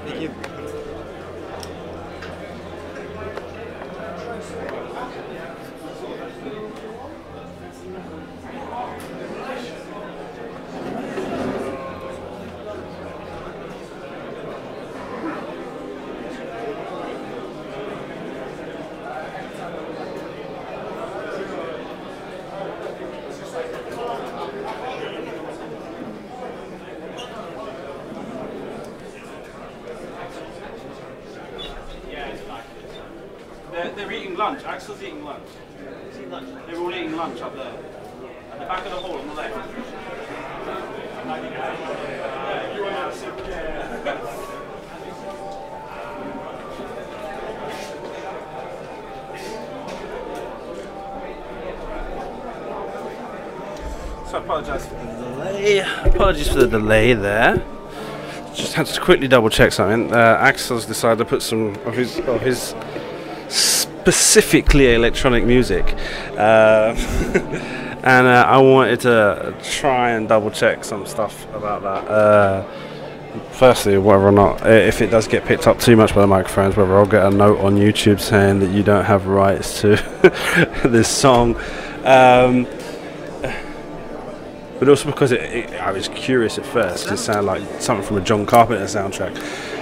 Thank you. They're eating lunch. Axel's eating lunch. They're all eating lunch up there. At the back of the hall on the left. So I apologise for the delay. Apologies for the delay there. Just had to quickly double check something. Axel's decided to put some of his specifically electronic music, and I wanted to try and double check some stuff about that. Firstly, whether or not, if it does get picked up too much by the microphones, whether I'll get a note on YouTube saying that you don't have rights to this song. But also because I was curious at first, it sounded like something from a John Carpenter soundtrack.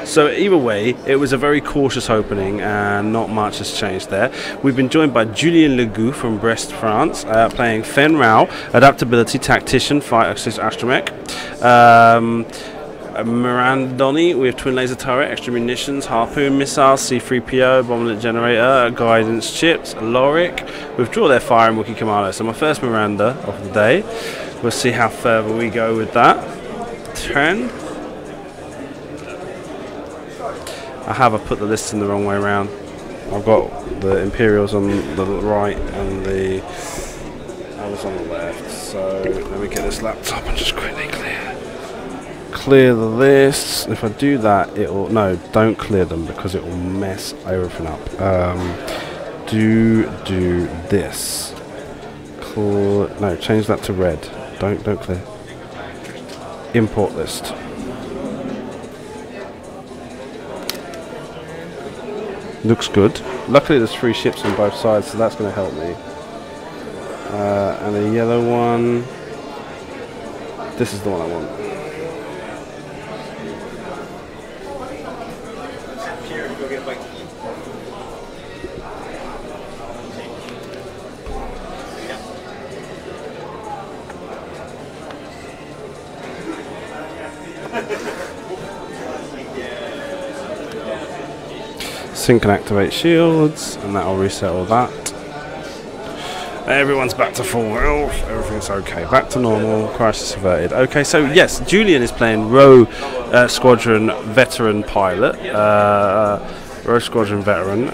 So either way, it was a very cautious opening and not much has changed there. We've been joined by Julien Goux from Brest, France, playing Fen Rao, Adaptability, Tactician, Flight Assist, Astromech. Mirandoni with Twin Laser Turret, Extra Munitions, Harpoon Missiles, C3PO, Bomberlet Generator, Guidance Chips, Loric, withdraw their fire and Wookiee Commando. So my first Miranda of the day. We'll see how further we go with that trend. I put the list in the wrong way around. I've got the Imperials on the right and the others on the left. So let me get this laptop and just quickly clear the lists. If I do that, it will don't clear them because it will mess everything up. Do this. No, change that to red. Don't clear. Import list. Looks good. Luckily there's 3 ships on both sides, so that's going to help me. And the yellow one. This is the one I want. Sync and activate shields, and that'll reset all that. Everyone's back to full health, everything's okay. Back to normal, crisis averted. Okay, so yes, Julien is playing Row Squadron Veteran Pilot. Row Squadron Veteran,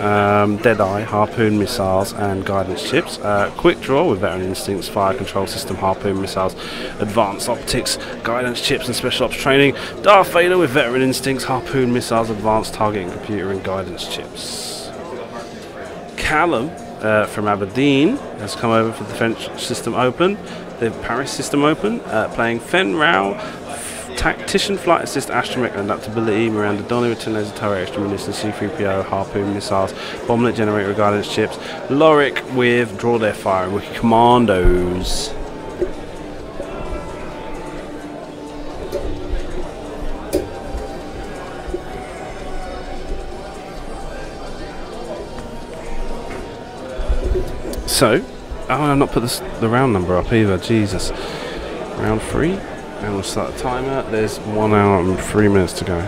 Deadeye, Harpoon Missiles and Guidance Chips. Quick Draw with Veteran Instincts, Fire Control System, Harpoon Missiles, Advanced Optics, Guidance Chips and Special Ops Training. Darth Vader with Veteran Instincts, Harpoon Missiles, Advanced Targeting Computer and Guidance Chips. Callum from Aberdeen has come over for the French System Open, the Paris System Open, playing Fen Rao, Tactician, Flight Assist, Astromech, Adaptability, Miranda Donny with Twin Laser Turret, Extra Munitions, C3PO, Harpoon Missiles, Bomberlet Generator, Guidance Chips, Loric with Draw Their Fire and Wookiee Commandos. So, I've not put the round number up either, Jesus. Round 3. And we'll start the timer. There's 1 hour and 3 minutes to go.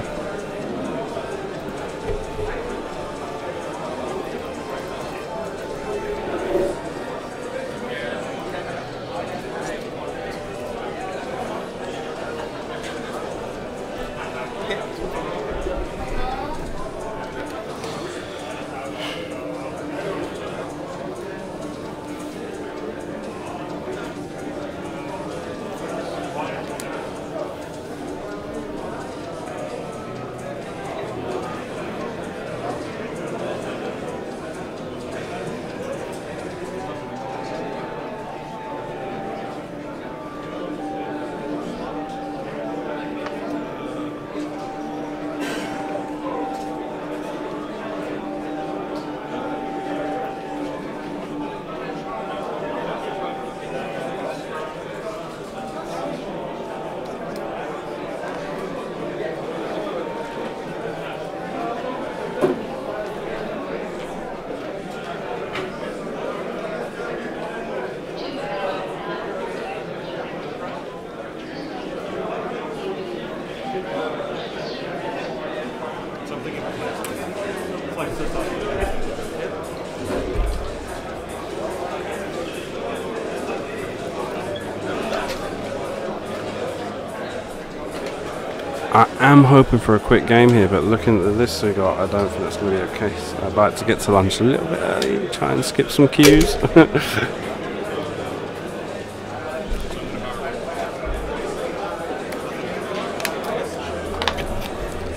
I am hoping for a quick game here, but looking at the list we got, I don't think that's going to be the case. I'd like to get to lunch a little bit early, try and skip some queues.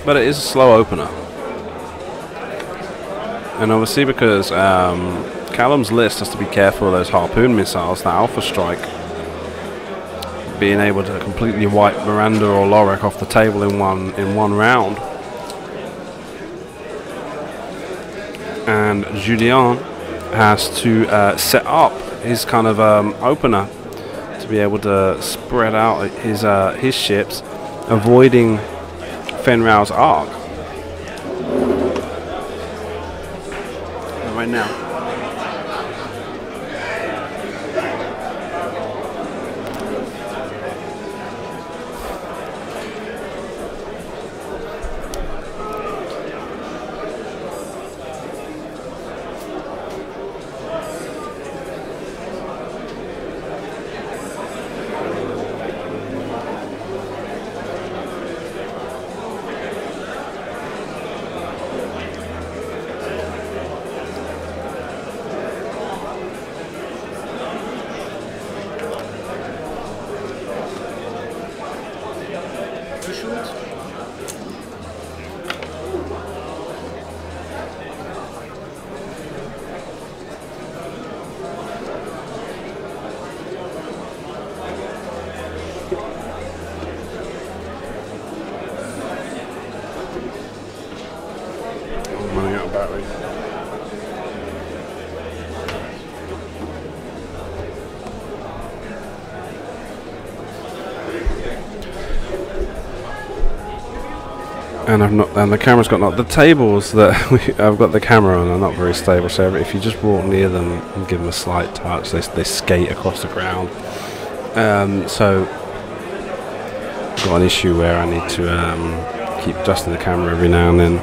But it is a slow opener. And obviously because Callum's list has to be careful of those harpoon missiles, that Alpha Strike being able to completely wipe Miranda or Lorek off the table in one round. And Julien has to set up his kind of opener to be able to spread out his ships, avoiding Fenrau's arc. Right now. Running out of battery. And the camera's got the tables that I've got the camera on are not very stable. So if you just walk near them and give them a slight touch, they skate across the ground. So I've got an issue where I need to keep adjusting the camera every now and then.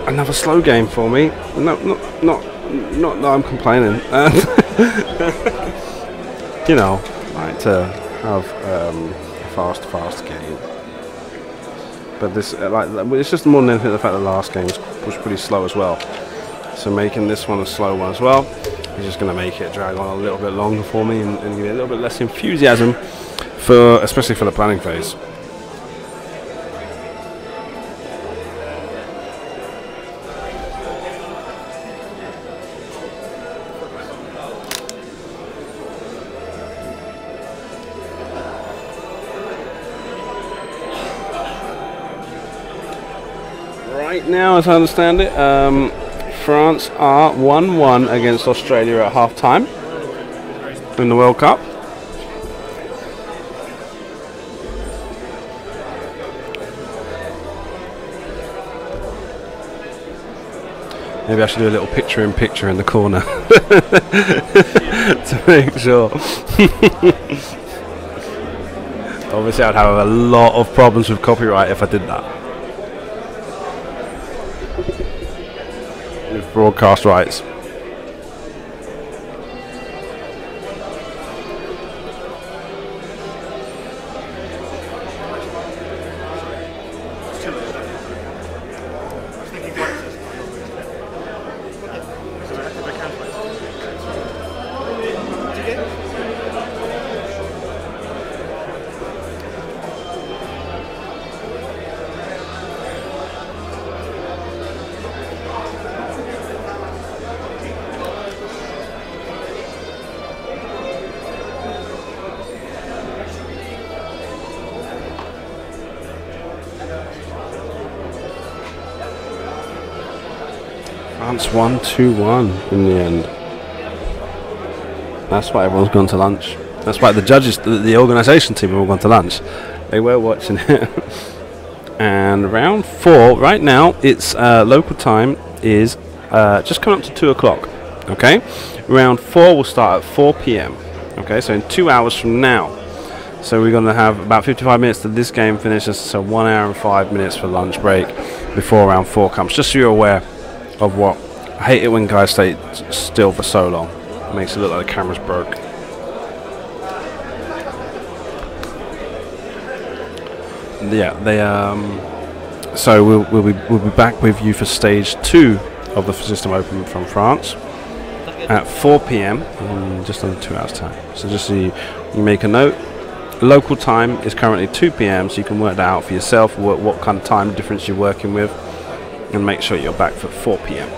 Another slow game for me. Not that I'm complaining. You know, I like to have a fast game. But this, it's just more than anything the fact that the last game was pretty slow as well. So making this one a slow one as well is just going to make it drag on a little bit longer for me and give me a little bit less enthusiasm especially for the planning phase. Right now, as I understand it, France are 1-1 against Australia at half-time in the World Cup. Maybe I should do a little picture-in-picture in the corner to make sure. Obviously, I'd have a lot of problems with copyright if I did that. With broadcast rights. France 1-2-1 in the end. That's why everyone's gone to lunch. That's why the judges, the organisation team have all gone to lunch. They were watching it. And round 4, right now, it's local time is just coming up to 2 o'clock. Okay? Round 4 will start at 4 p.m. Okay, so in 2 hours from now. So we're going to have about 55 minutes till this game finishes, so 1 hour and 5 minutes for lunch break before round 4 comes. Just so you're aware of what. I hate it when guys stay still for so long. It makes it look like the camera's broke. Yeah, they so we'll be back with you for stage 2 of the System Open from France at 4 p.m. in just under 2 hours time. So just so you make a note, local time is currently 2 p.m. so you can work that out for yourself, what kind of time difference you're working with, and make sure you're back for 4 p.m.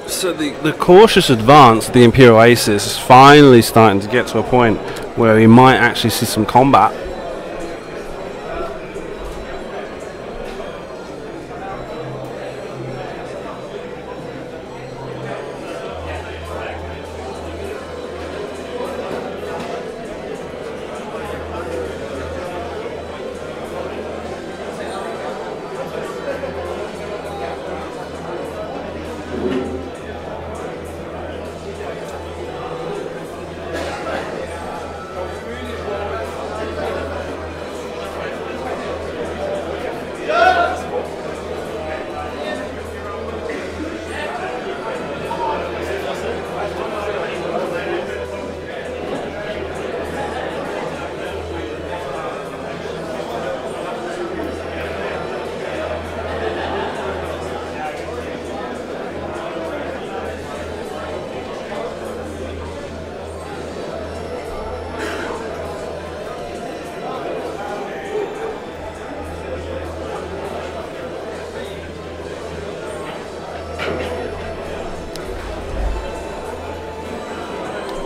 So the cautious advance, the Imperial Aces, is finally starting to get to a point where we might actually see some combat.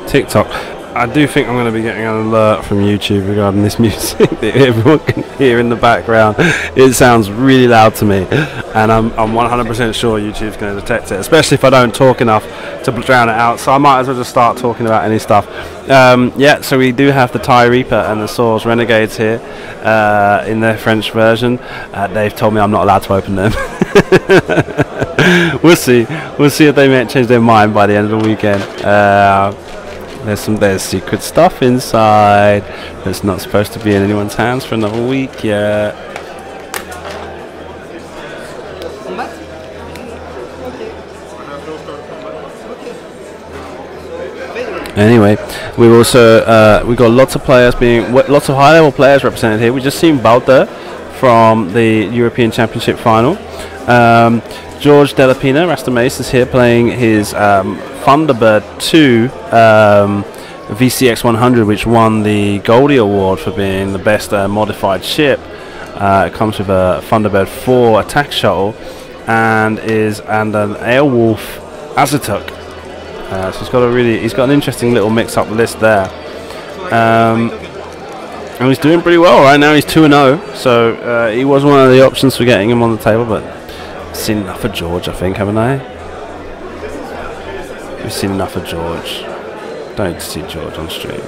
TikTok. I do think I'm going to be getting an alert from YouTube regarding this music that everyone can hear in the background. It sounds really loud to me, and I'm 100% sure YouTube's going to detect it, especially if I don't talk enough to drown it out. So I might as well just start talking about any stuff. Yeah, so we do have the TIE Reaper and the Source Renegades here in their French version. They've told me I'm not allowed to open them. We'll see. We'll see if they may change their mind by the end of the weekend. There's secret stuff inside that's not supposed to be in anyone's hands for another week yet. Anyway, we also we got lots of players lots of high level players represented here. We just seen Balder from the European Championship final. George Delapina, Rasta Mace, is here playing his Thunderbird 2 VCX 100, which won the Goldie Award for being the best modified ship. It comes with a Thunderbird 4 attack shuttle and an Airwolf Azatuk. So he's got an interesting little mix-up list there. And he's doing pretty well right now. He's 2-0, so he was one of the options for getting him on the table, but I've seen enough of George, I think, haven't I? We've seen enough of George. Don't need to see George on stream.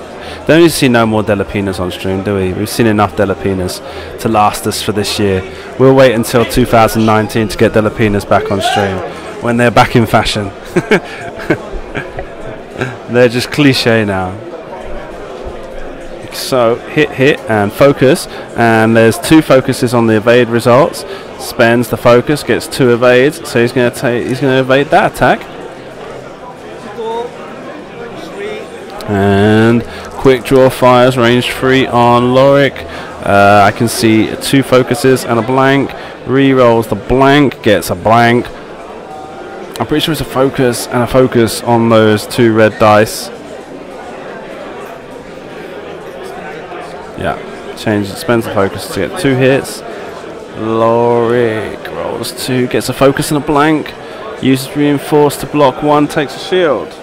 Don't need to see no more Delapinas on stream, do we? We've seen enough Delapinas to last us for this year. We'll wait until 2019 to get Delapinas back on stream, when they're back in fashion. They're just cliche now. So hit and focus, and there's 2 focuses on the evade results. Spends the focus, gets 2 evades, so he's going to evade that attack. And quick draw fires, range 3 on Lorik. I can see 2 focuses and a blank. Re-rolls the blank, gets a blank. I'm pretty sure it's a focus and a focus on those 2 red dice. Yeah, spends the focus to get 2 hits. Lorik rolls 2, gets a focus and a blank. Uses reinforce to block 1, takes a shield.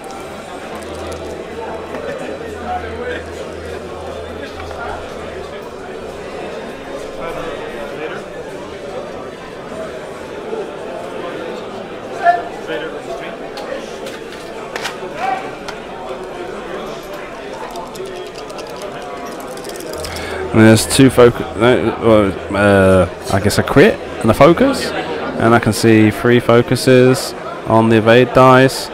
And there's 2 focus, I guess a crit and a focus, and I can see 3 focuses on the evade dice.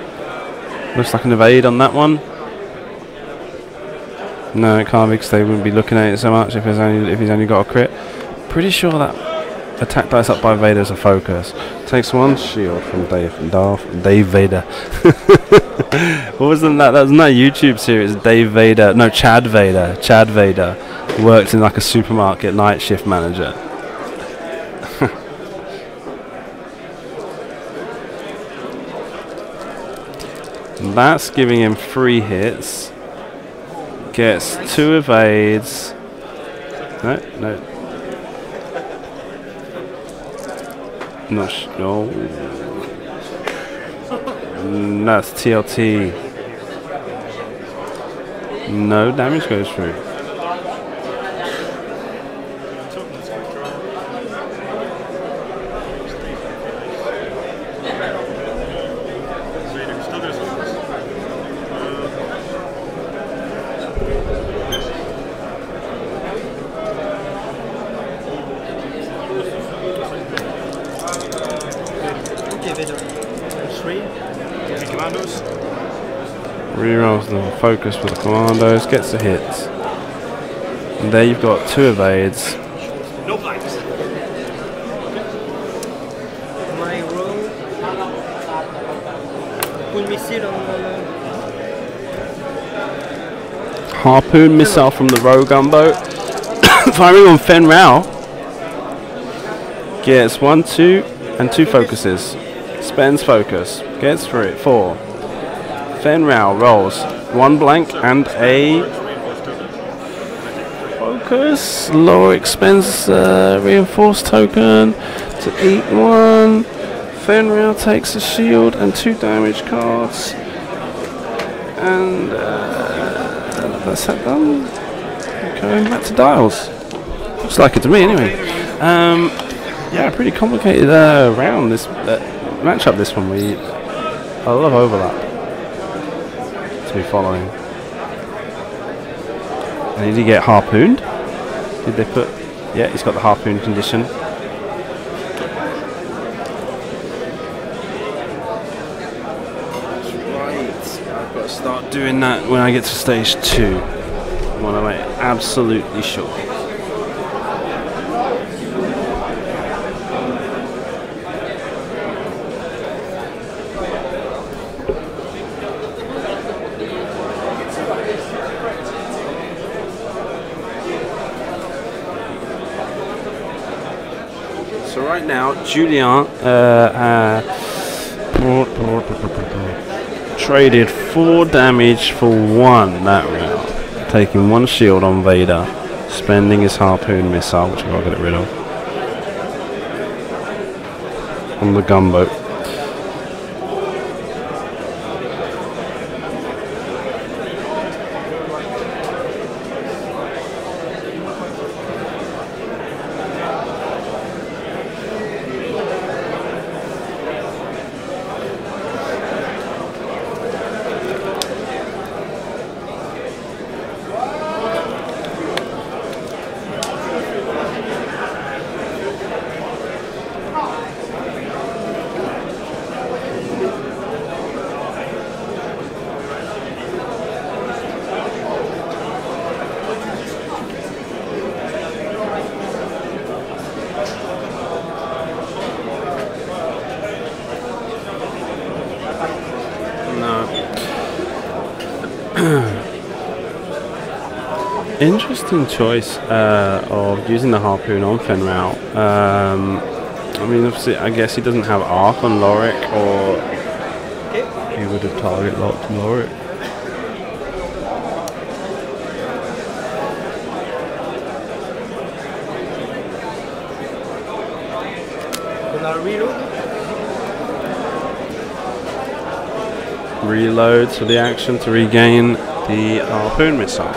Looks like an evade on that one. No, it can't be, because they wouldn't be looking at it so much if he's only got a crit. Pretty sure that attack dice up by Vader is a focus. Takes 1 shield from Dave Vader. What was that? That was not a YouTube series. Dave Vader, no, Chad Vader. Chad Vader worked in like a supermarket night shift manager. That's giving him 3 hits. Gets 2 evades. No. No. No, it's TLT. No damage goes through. Rerolls the focus with the commandos, gets the hits. And there you've got 2 evades. No blanks. My roll. Put missile on Harpoon missile from the rogue gunboat. Firing on Fen Rao. Gets 1, 2, and 2 focuses. Spends focus. Gets 3, 4. Fen Rao rolls 1 blank and a focus. Lorik spends reinforced token to eat 1. Fen Rao takes a shield and 2 damage cards. And that's that done. Going back to dials. Looks like it to me anyway. Yeah, pretty complicated round this matchup. This one, a lot of overlap to be following. And did he get harpooned? Did they put? Yeah, he's got the harpoon condition. That's right. I've got to start doing that when I get to stage 2. I want to make absolutely sure. So right now, Julien traded 4 damage for 1 that round, taking 1 shield on Vader, spending his harpoon missile, which I've got to get rid of, on the gunboat. Interesting choice of using the harpoon on Fenral. I mean, obviously, I guess he doesn't have arc on Lorik, or he would have target locked Lorik. Reloads for the action to regain the harpoon missile.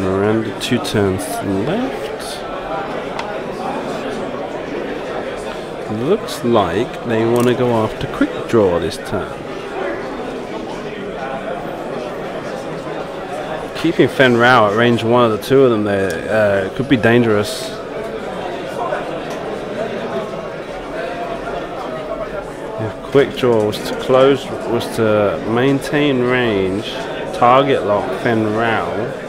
Around 2 turns left. Looks like they want to go after quick draw this turn. Keeping Fen Rao at range 1 of the 2 of them there could be dangerous. If quick draw was to close, was to maintain range, target lock Fen Rao.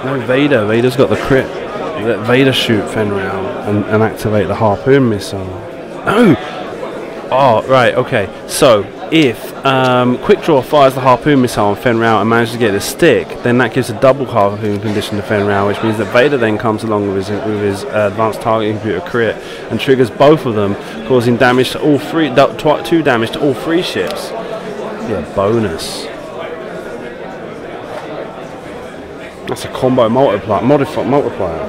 No, Vader. Vader's got the crit. Let Vader shoot Fenral and activate the harpoon missile. Oh! Oh, right, okay. So, if Quick Draw fires the harpoon missile on Fenral and manages to get a stick, then that gives a double harpoon condition to Fenral, which means that Vader then comes along with his advanced targeting computer crit and triggers both of them, causing damage to all 3, 2 damage to all 3 ships. Yeah, bonus. That's a combo multiplier. Multi-modifier.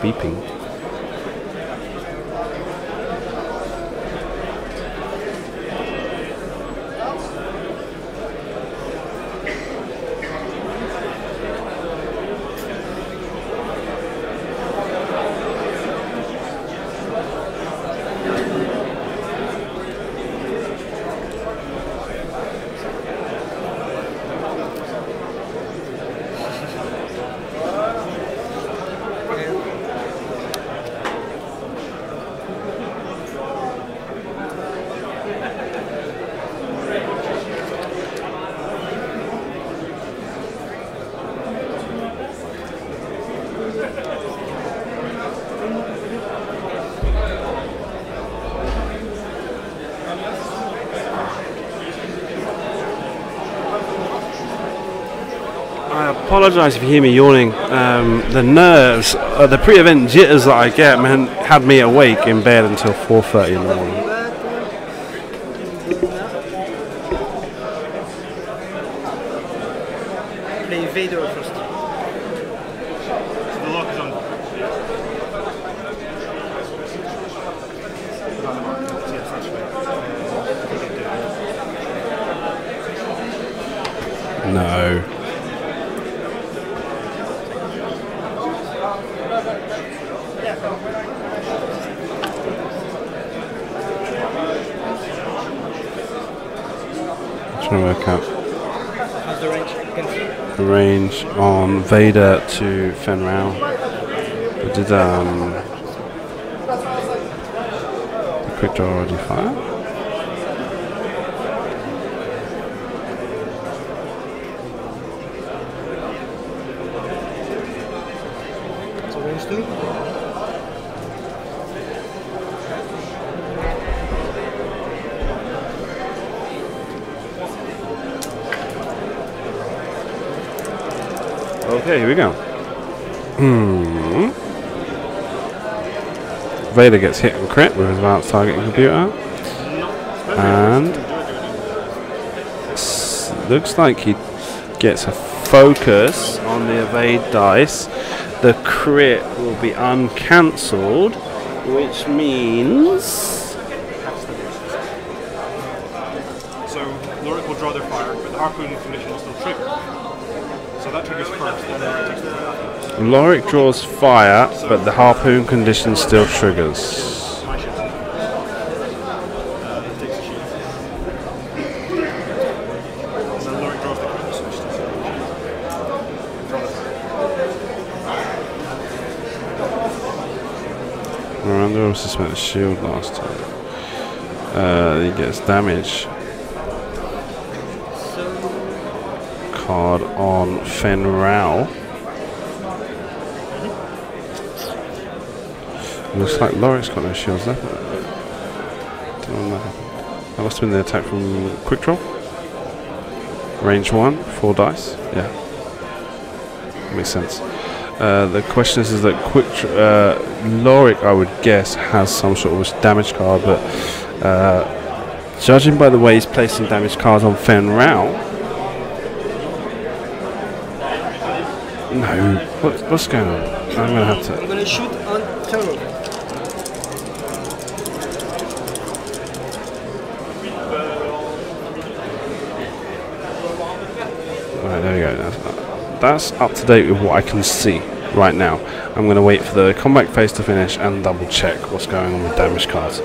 Beeping. I apologise if you hear me yawning. The nerves, the pre-event jitters that I get, man, had me awake in bed until 4:30 in the morning. Vader first. The lock is on. Yes, that's right. No. Trying to work out How's the range? You can see. the range on Vader to Fenrau. We did the quick draw already fire. So range 2. Okay, here we go. Vader gets hit and crit with his advanced targeting computer. And looks like he gets a focus on the evade dice. The crit will be uncancelled, which means... So Lorik will draw their fire, but the harpoon condition will still trigger. So that triggers first, and then it takes the fire. Lorik draws fire, but the harpoon condition still triggers. My shield. It takes the shield. And then Lorik draws the crit, switch to the shield. Draw the fire. Miranda also spent a shield last time. He gets damage. Card on Fenrau. Looks like Lorik's got no shields left. Don't know when that happened. That must have been the attack from Quick Draw. Range 1, 4 dice. Yeah. Makes sense. The question is that Lorik, I would guess, has some sort of damage card, but judging by the way he's placing damage cards on Fenrau, no. What's going on? I'm gonna have to. I'm gonna shoot on turn. Alright, there we go. That's up to date with what I can see right now. I'm gonna wait for the combat phase to finish and double check what's going on with damage cards.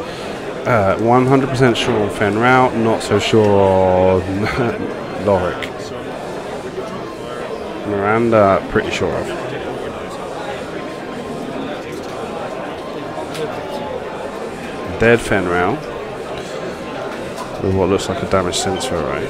100% sure on Fenrau, not so sure on Lorik. Miranda, pretty sure of. Dead Fenrau with what looks like a damage sensor array.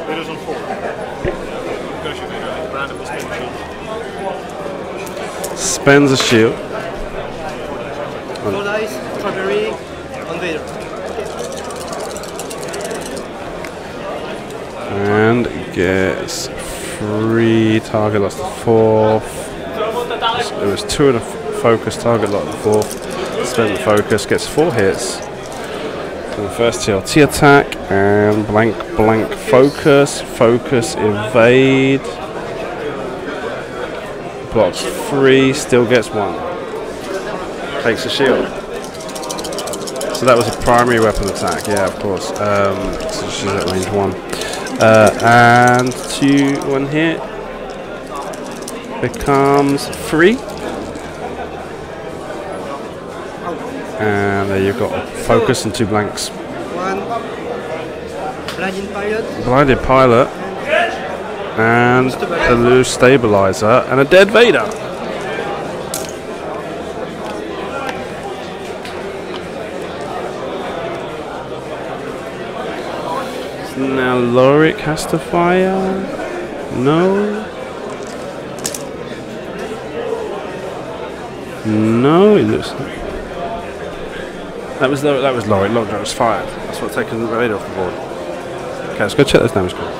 Vader's on 4. Go shoot Vader. Brandon will spin the shield. Spends a shield. 4 dice, strawberry, on Vader. And gets 3 target loss to 4. It was 2 and a focus, target lock to 4. Spent the focus, gets 4 hits. So the first TLT attack and blank focus, evade. Blocks 3, still gets 1. Takes a shield. So that was a primary weapon attack, yeah, of course. So she's at range 1. And 1 hit becomes 3. And there you've got a focus and 2 blanks. 1 blinded pilot. Blinded pilot. And a loose stabilizer. And a dead Vader. Now Lorik has to fire. No. No, it looks like that was Laurie. Lockjaw was fired. That's what's taken the radar off the board. Okay, let's go check those damage cards.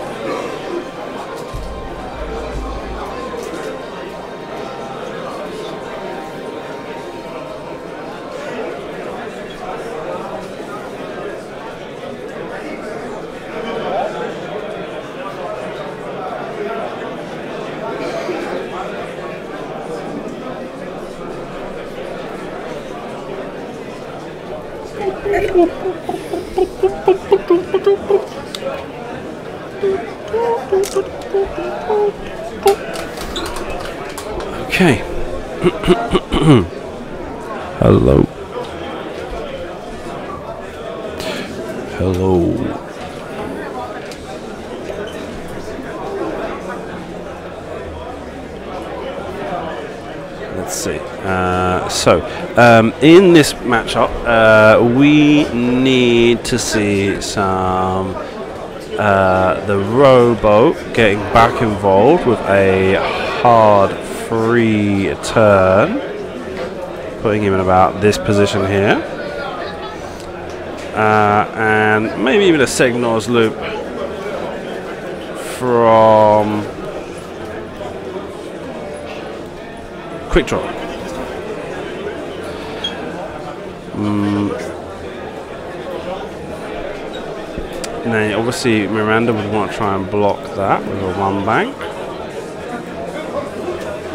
Okay. Hello. Hello. Let's see. In this matchup, we need to see some the rowboat getting back involved with a hard free turn, putting him in about this position here, and maybe even a signals loop from quick draw. Now, obviously, Miranda would want to try and block that with a one bank.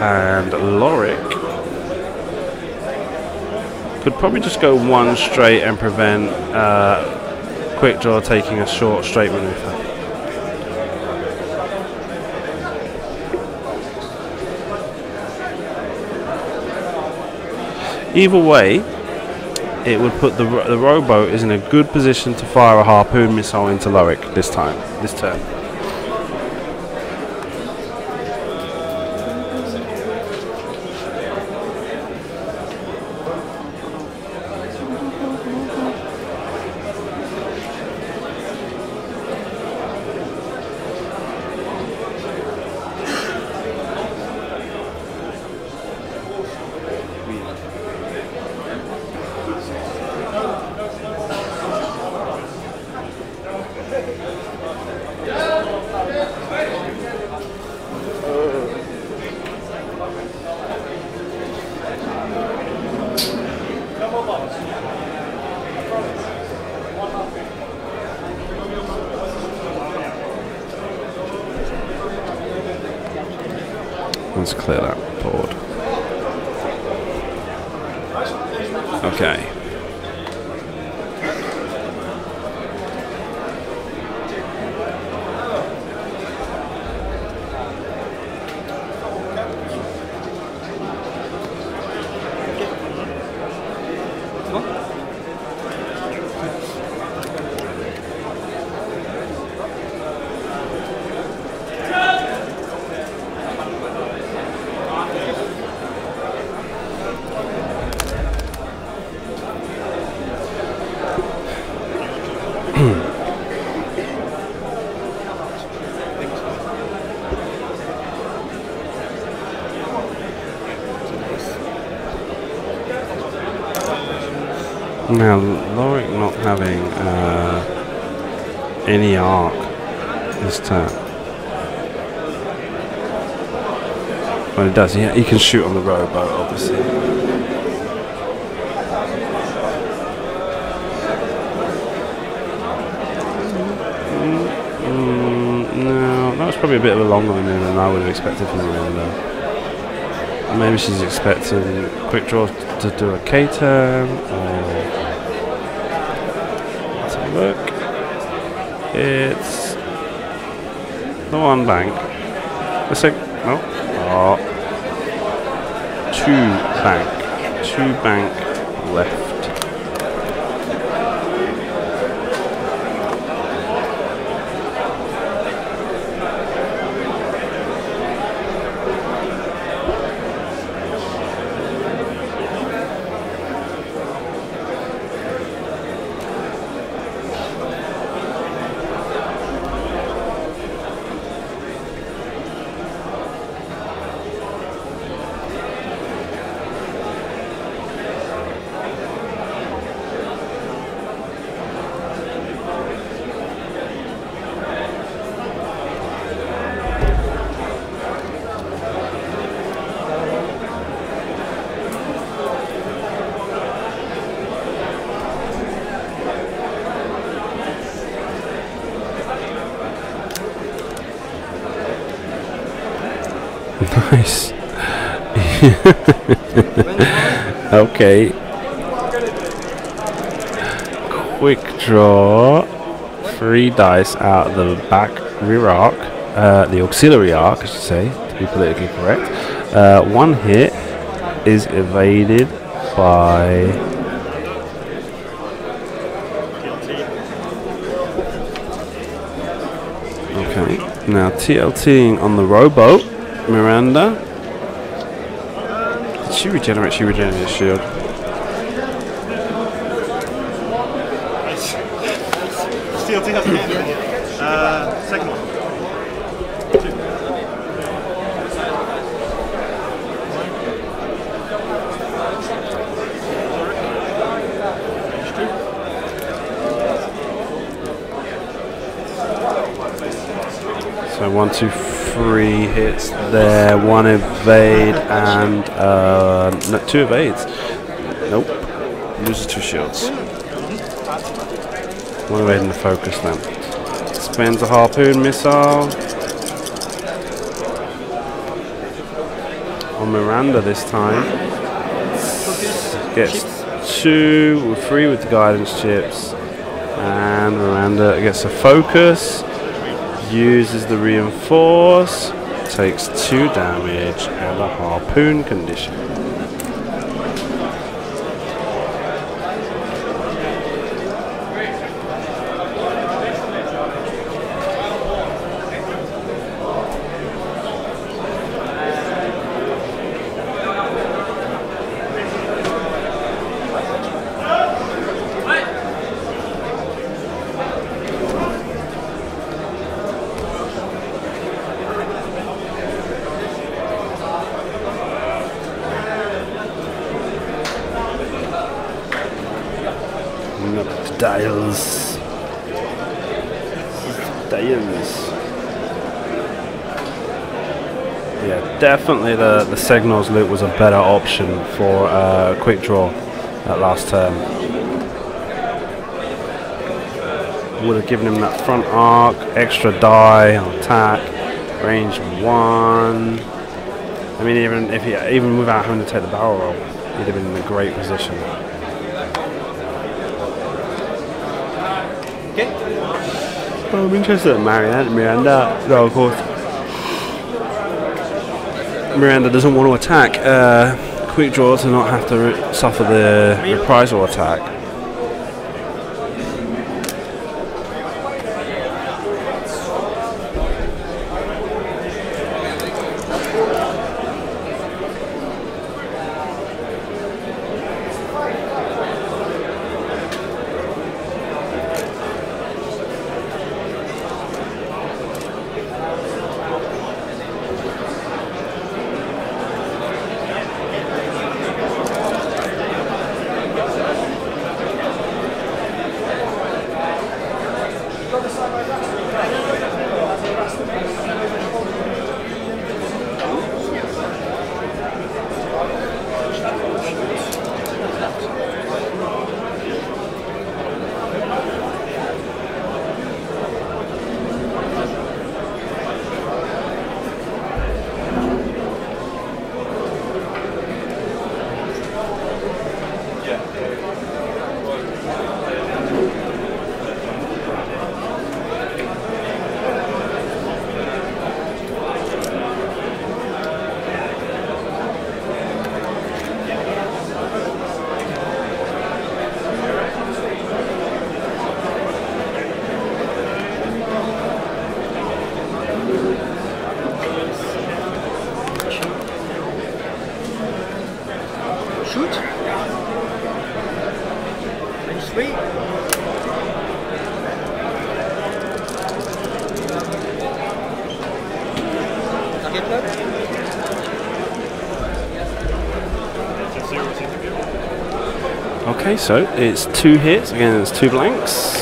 And Lorik could probably just go one straight and prevent quick draw taking a short straight maneuver. Either way, it would put the rowboat is in a good position to fire a harpoon missile into Lorik this turn. Let's clear that board. Okay. Now, Lorik not having any arc this turn. Well, it does. He can shoot on the rowboat, obviously. No, that was probably a bit of a longer maneuver than I would have expected from Miranda. Maybe she's expecting quick draw to do a K-turn, or let's have a look. It's the one bank. The no. Oh. Two bank left. Nice. Okay. Quick draw. 3 dice out of the back rear arc. The auxiliary arc, I should say, to be politically correct. 1 hit is evaded by... Okay, now TLTing on the rowboat, Miranda. Did she regenerate? She regenerated shield. TLT has an end. Second one. So 1, 2, 3 hits there, 1 evade and no, 2 evades. Nope. Loses 2 shields. 1 evade in the focus then. Spends a harpoon missile on Miranda this time. Gets 2 with 3 with the guidance chips, and Miranda gets a focus. Uses the reinforce, takes 2 damage and a harpoon condition. Dials. Yeah, definitely the Signals loot was a better option for quick draw at last turn. Would have given him that front arc, extra die on attack, range 1. I mean, even without having to take the barrel roll, he'd have been in a great position. Oh, I'm interested in Miranda. No, of course. Miranda doesn't want to attack. Quick draw to not have to suffer the reprisal attack. Okay, so it's 2 hits, again it's 2 blanks.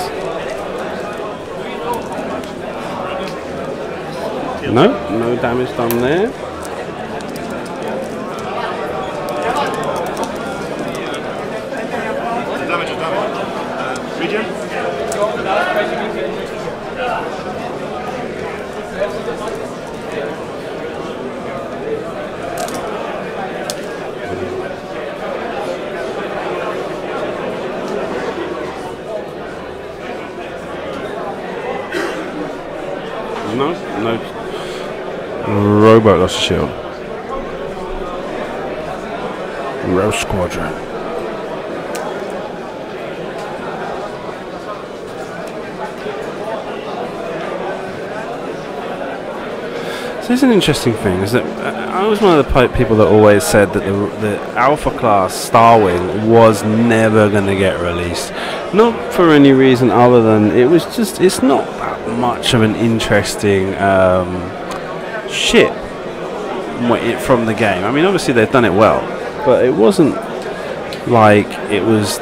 No damage done there. No, no. Rowboat lost a shield. Row Squadron. So this is an interesting thing, is that I was one of the people that always said that the Alpha class Starwing was never going to get released. Not for any reason other than it's not that much of an interesting ship from the game. I mean, obviously they've done it well, but it wasn't like it was.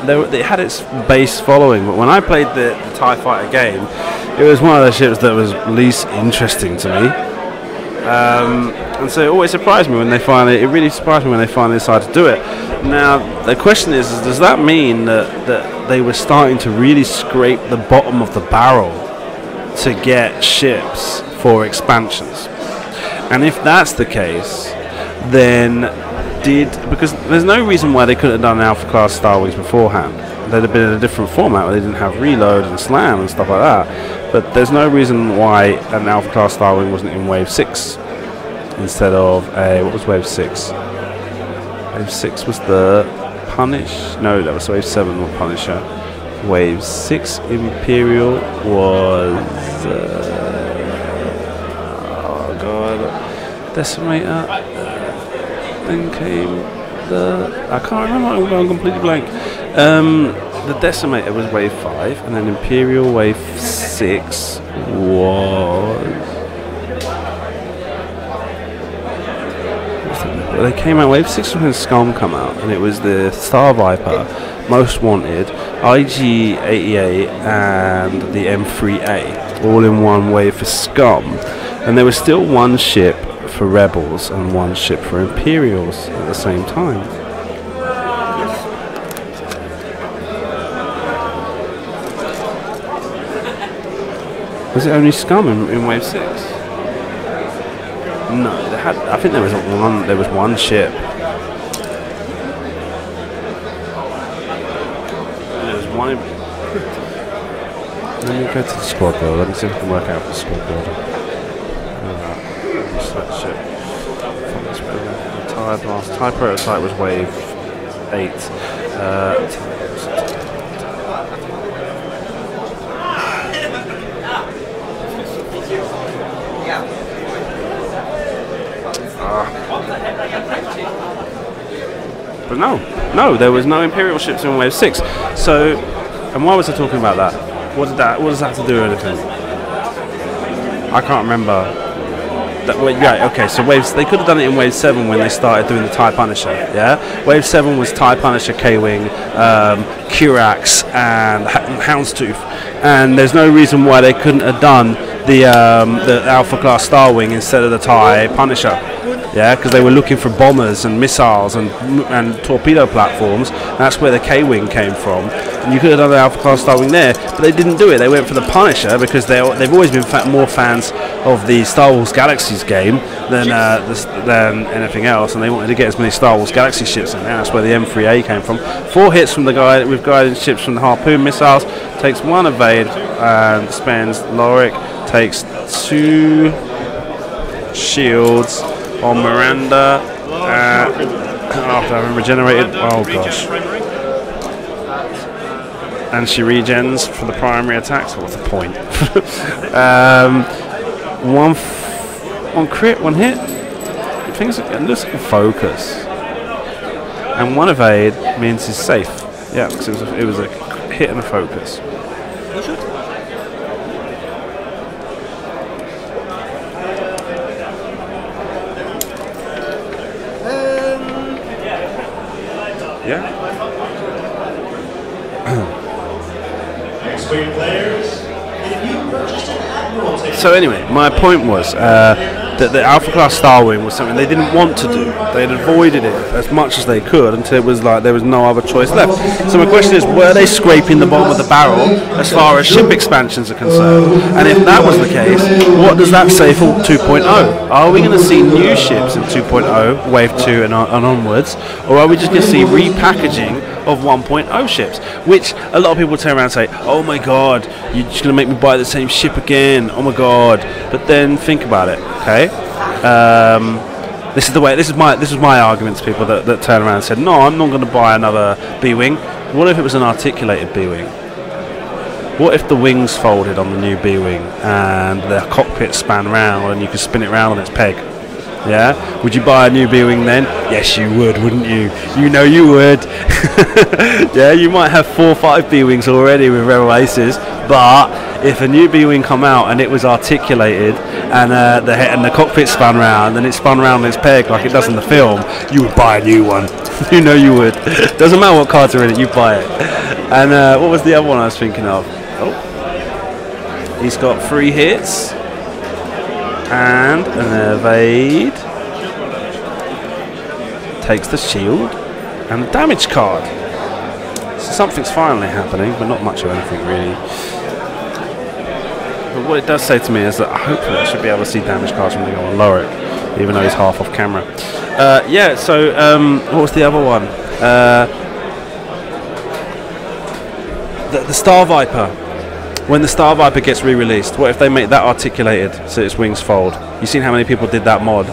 It had its base following, but when I played the TIE Fighter game, it was one of the ships that was least interesting to me. And so it always surprised me when they finally. It really surprised me when they finally decided to do it. Now the question is does that mean that they were starting to really scrape the bottom of the barrel to get ships for expansions? And if that's the case, then because there's no reason why they couldn't have done Alpha class Star Wings beforehand. They'd have been in a different format where they didn't have reload and slam and stuff like that. But there's no reason why an Alpha class Star Wing wasn't in Wave 6 instead of what was Wave 6? Wave 6 was the Punish. No, that was Wave 7, not Punisher. Wave 6 Imperial was oh god, Decimator. Then came I can't remember. I'm going completely blank. The Decimator was Wave 5, and then Imperial Wave 6 was. They came out. Wave 6 was when Scum come out, and it was the Star Viper, Most Wanted, IG-88, and the M3A, all in one wave for Scum. And there was still one ship for Rebels and one ship for Imperials at the same time. Was it only Scum in Wave 6? No, they had. I think there was one. There was one ship. There was one. Let me go to the squad builder. Let me see if I can work out the squad builder. That ship. Tire blast. Tire prototype was Wave 8. But no, there was no Imperial ships in Wave 6. So, and why was I talking about that? What does that have to do with anything? I can't remember. Yeah, okay, so they could have done it in Wave 7 when they started doing the TIE Punisher, yeah? Wave 7 was TIE Punisher, K-Wing, Curax, and Houndstooth. And there's no reason why they couldn't have done the Alpha Class Star Wing instead of the TIE Punisher. Yeah, because they were looking for bombers and missiles and torpedo platforms. That's where the K-Wing came from. And you could have done the Alpha Class Star Wing there, but they didn't do it. They went for the Punisher because they've always been more fans of the Star Wars Galaxies game than anything else, and they wanted to get as many Star Wars Galaxy ships in there. That's where the M3A came from. 4 hits from the guy with guidance ships from the Harpoon missiles, takes 1 evade and spends. Lorik takes 2 shields on Miranda after having regenerated. Oh gosh. And she regens for the primary attack, so what's the point? One crit, 1 hit. It looks like a focus. And 1 evade means he's safe. Yeah, because it was a hit and a focus. Yeah. So anyway, my point was that the Alpha Class Star Wing was something they didn't want to do. They had avoided it as much as they could until it was like there was no other choice left. So my question is, were they scraping the bottom of the barrel as far as ship expansions are concerned? And if that was the case, what does that say for 2.0? Are we going to see new ships in 2.0, Wave 2 and onwards, or are we just going to see repackaging of 1.0 ships, which a lot of people turn around and say, oh my god, you're just going to make me buy the same ship again, oh my god. But then think about it, okay? This is my argument to people that turn around and said, no, I'm not going to buy another B-Wing. What if it was an articulated B-Wing? What if the wings folded on the new B-Wing and the cockpit span round and you could spin it round on its peg? Yeah? Would you buy a new B-Wing then? Yes, you would, wouldn't you? You know you would. Yeah, you might have 4 or 5 B-Wings already with Rebel Aces, but if a new B-Wing come out and it was articulated and the cockpit spun round and it spun round on its peg like it does in the film, you would buy a new one. You know you would. Doesn't matter what cards are in it, you buy it. And what was the other one I was thinking of? Oh, he's got 3 hits and an evade. Takes the shield and the damage card. So something's finally happening, but not much of anything really. But what it does say to me is that hopefully I should be able to see damage cards when they go on Lorik, even though he's half off camera. Yeah, so what was the other one? The Star Viper. When the Star Viper gets re-released, what if they make that articulated so its wings fold? You've seen how many people did that mod?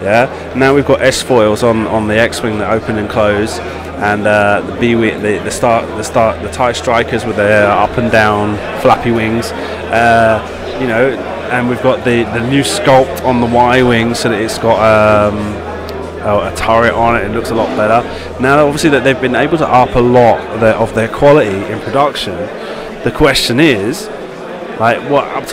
Yeah. Now we've got S-foils on the X-wing that open and close, and the B-wing, the TIE Strikers with their up and down flappy wings. You know, and we've got the new sculpt on the Y-wing so that it's got a turret on it. It looks a lot better. Now, obviously, that they've been able to up a lot of their quality in production. The question is, like, if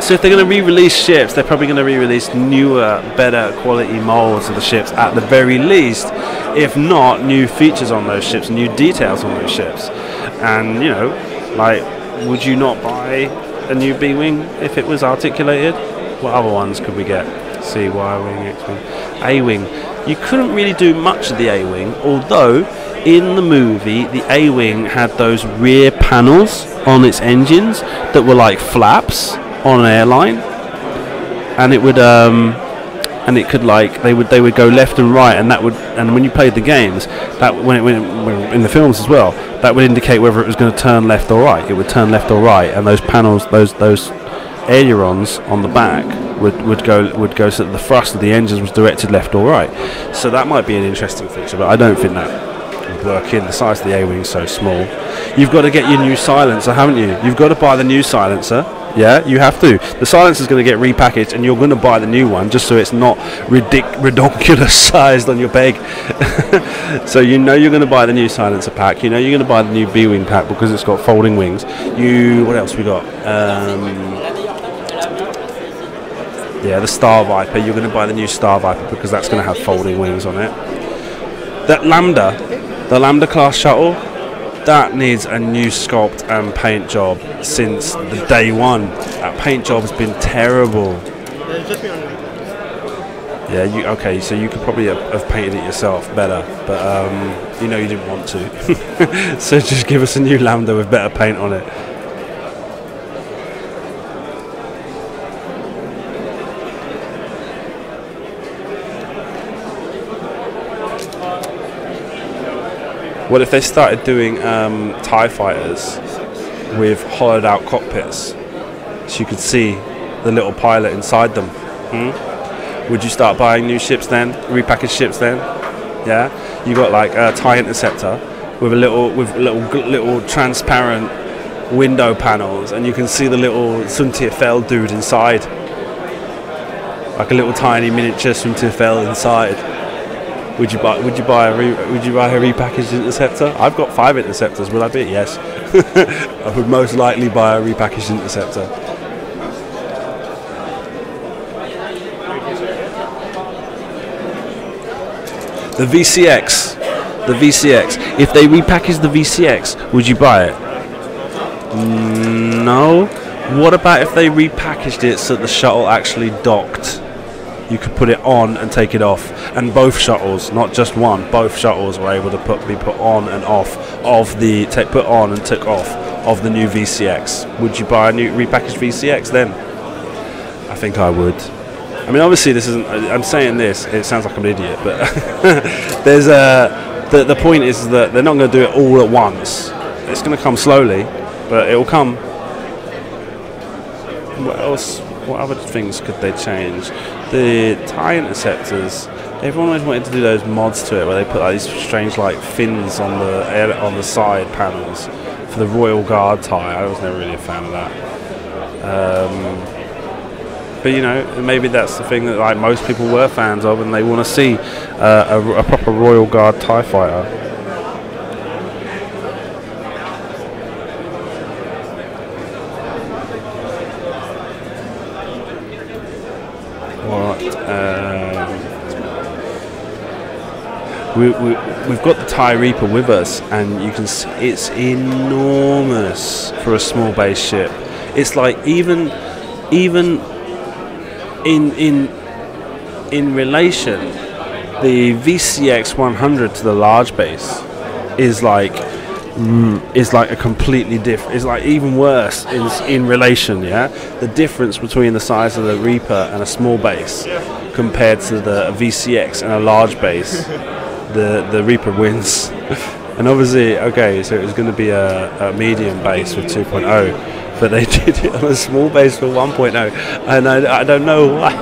they're going to re-release ships, they're probably going to re-release newer, better quality molds of the ships at the very least. If not, new features on those ships, new details on those ships. And you know, like, would you not buy a new B-wing if it was articulated? What other ones could we get? C, Y-wing, X-wing, A-wing. You couldn't really do much of the A-wing, although in the movie the A-wing had those rear panels on its engines that were like flaps on an airline, and it would and it could, like, they would go left and right, and when you played the games, that when in the films as well, that would indicate whether it was going to turn left or right. It would turn left or right, and those panels, those ailerons on the back would go so that the thrust of the engines was directed left or right. So that might be an interesting feature, but I don't think that would work in. The size of the A-wing is so small. You've got to get your new silencer, haven't you? You've got to buy the new silencer. Yeah, you have to. The silencer is going to get repackaged, and you're going to buy the new one just so it's not ridiculous sized on your peg. So you know you're going to buy the new silencer pack. You know you're going to buy the new B-wing pack because it's got folding wings. What else we got? Yeah, the Star Viper. You're going to buy the new Star Viper because that's going to have folding wings on it. That Lambda, the Lambda class shuttle, that needs a new sculpt and paint job since the day one. That paint job has been terrible. Yeah, okay, so you could probably have painted it yourself better, but you know you didn't want to. So just give us a new Lambda with better paint on it. What if they started doing TIE fighters with hollowed out cockpits so you could see the little pilot inside them? Would you start buying new ships then, repackaged ships then? Yeah, you got like a TIE Interceptor with little transparent window panels, and you can see the little Suntier dude inside, like a little tiny miniature Suntier inside. Would you buy a repackaged Interceptor? I've got 5 Interceptors. Will I be? Yes. I would most likely buy a repackaged Interceptor. The VCX. If they repackage the VCX, would you buy it? No. What about if they repackaged it so that the shuttle actually docked? You could put it on and take it off, and both shuttles, not just one, both shuttles were able to be put on and off of the put on and took off of the new VCX. Would you buy a new repackaged VCX then? I think I would. I mean, obviously this isn't. I'm saying this. It sounds like I'm an idiot, but there's the point is that they're not going to do it all at once. It's going to come slowly, but it will come. What else? What other things could they change? The tie interceptors. Everyone always wanted to do those mods to it, where they put like these strange like fins on the side panels for the Royal Guard tie. I was never really a fan of that. But you know, maybe that's the thing that like most people were fans of, and they want to see a proper Royal Guard TIE fighter. We've got the TIE Reaper with us, and you can see it's enormous for a small base ship. It's like even in relation, the VCX 100 to the large base is like a completely different. It's like even worse in relation. Yeah, the difference between the size of the Reaper and a small base compared to the VCX and a large base. The Reaper wins. And obviously, okay, so it was going to be a medium base with 2.0, but they did it on a small base for 1.0, and I don't know why.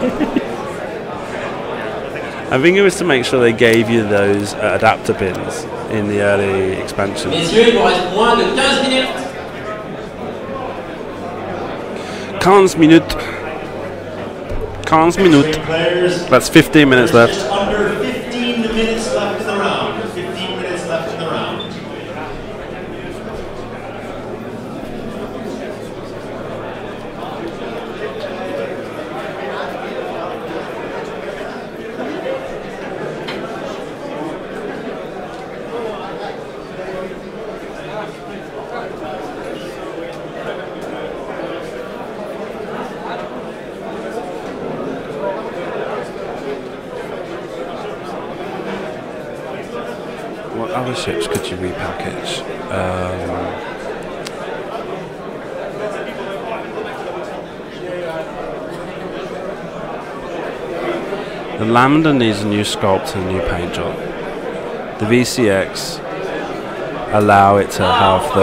I think it was to make sure they gave you those adapter pins in the early expansions. Messieurs, il vous reste moins de 15 minutes. 15 minutes. 15 minutes. That's 15 minutes left. Just under 15 minutes left in the round. 15 minutes left in the round. What other ships could you repackage? The Lambda needs a new sculpt and a new paint job. The VCX allow it to have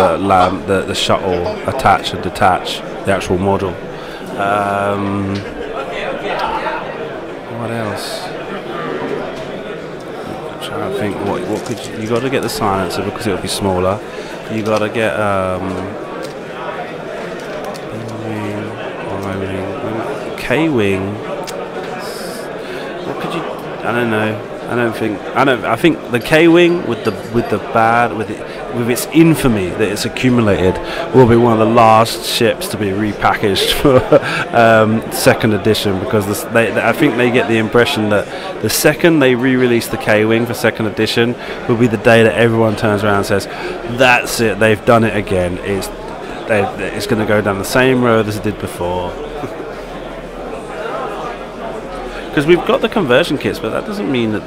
the shuttle attach and detach the actual model. What else? I think what could you got to get the silencer because it will be smaller. You got to get K-wing. What could you? I don't know. I think the K-wing with its infamy that it's accumulated will be one of the last ships to be repackaged for second edition, because I think they get the impression that the second they re-release the K-wing for second edition will be the day that everyone turns around and says, "That's it, they've done it again. It's going to go down the same road as it did before." Because we've got the conversion kits, but that doesn't mean that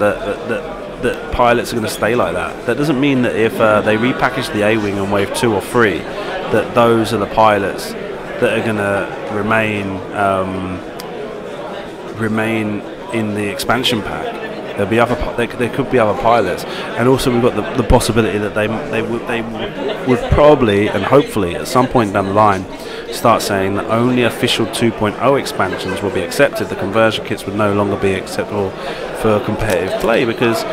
pilots are going to stay like that. That doesn't mean that if they repackage the A-wing on wave 2 or 3, that those are the pilots that are going to remain in the expansion pack. There'll be there could be other pilots, and also we've got the possibility that they would probably and hopefully at some point down the line start saying that only official 2.0 expansions will be accepted. The conversion kits would no longer be acceptable for competitive play, because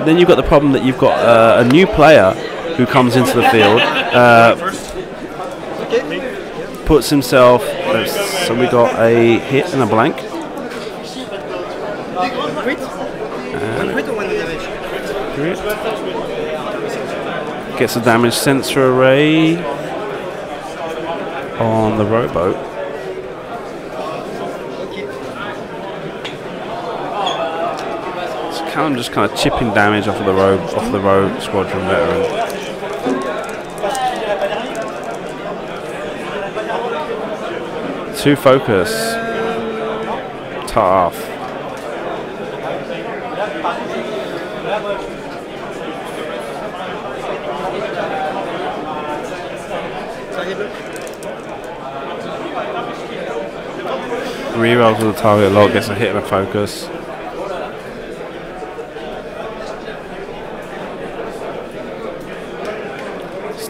then you've got the problem that you've got a new player who comes into the field, puts himself. So we got a hit and a blank. Gets a damage sensor array on the rowboat. So Callum just kind of chipping damage off the row squadron veteran. Two focus. Tough. Rerolls with the target lock, gets a hit and a focus.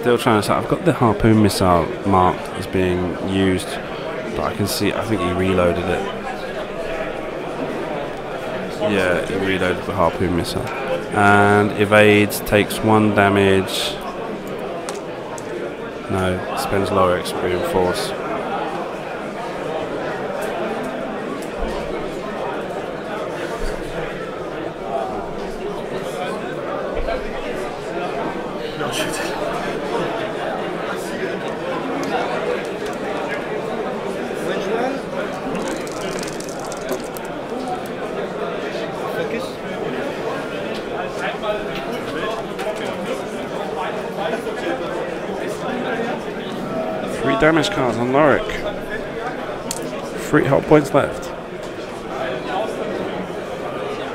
Still trying to. I've got the harpoon missile marked as being used, but I can see. I think he reloaded it. Yeah, he reloaded the harpoon missile. And evades, takes 1 damage. No, spends lower experience force. Focus. 3 damage cards on Lorik. 3 hot points left.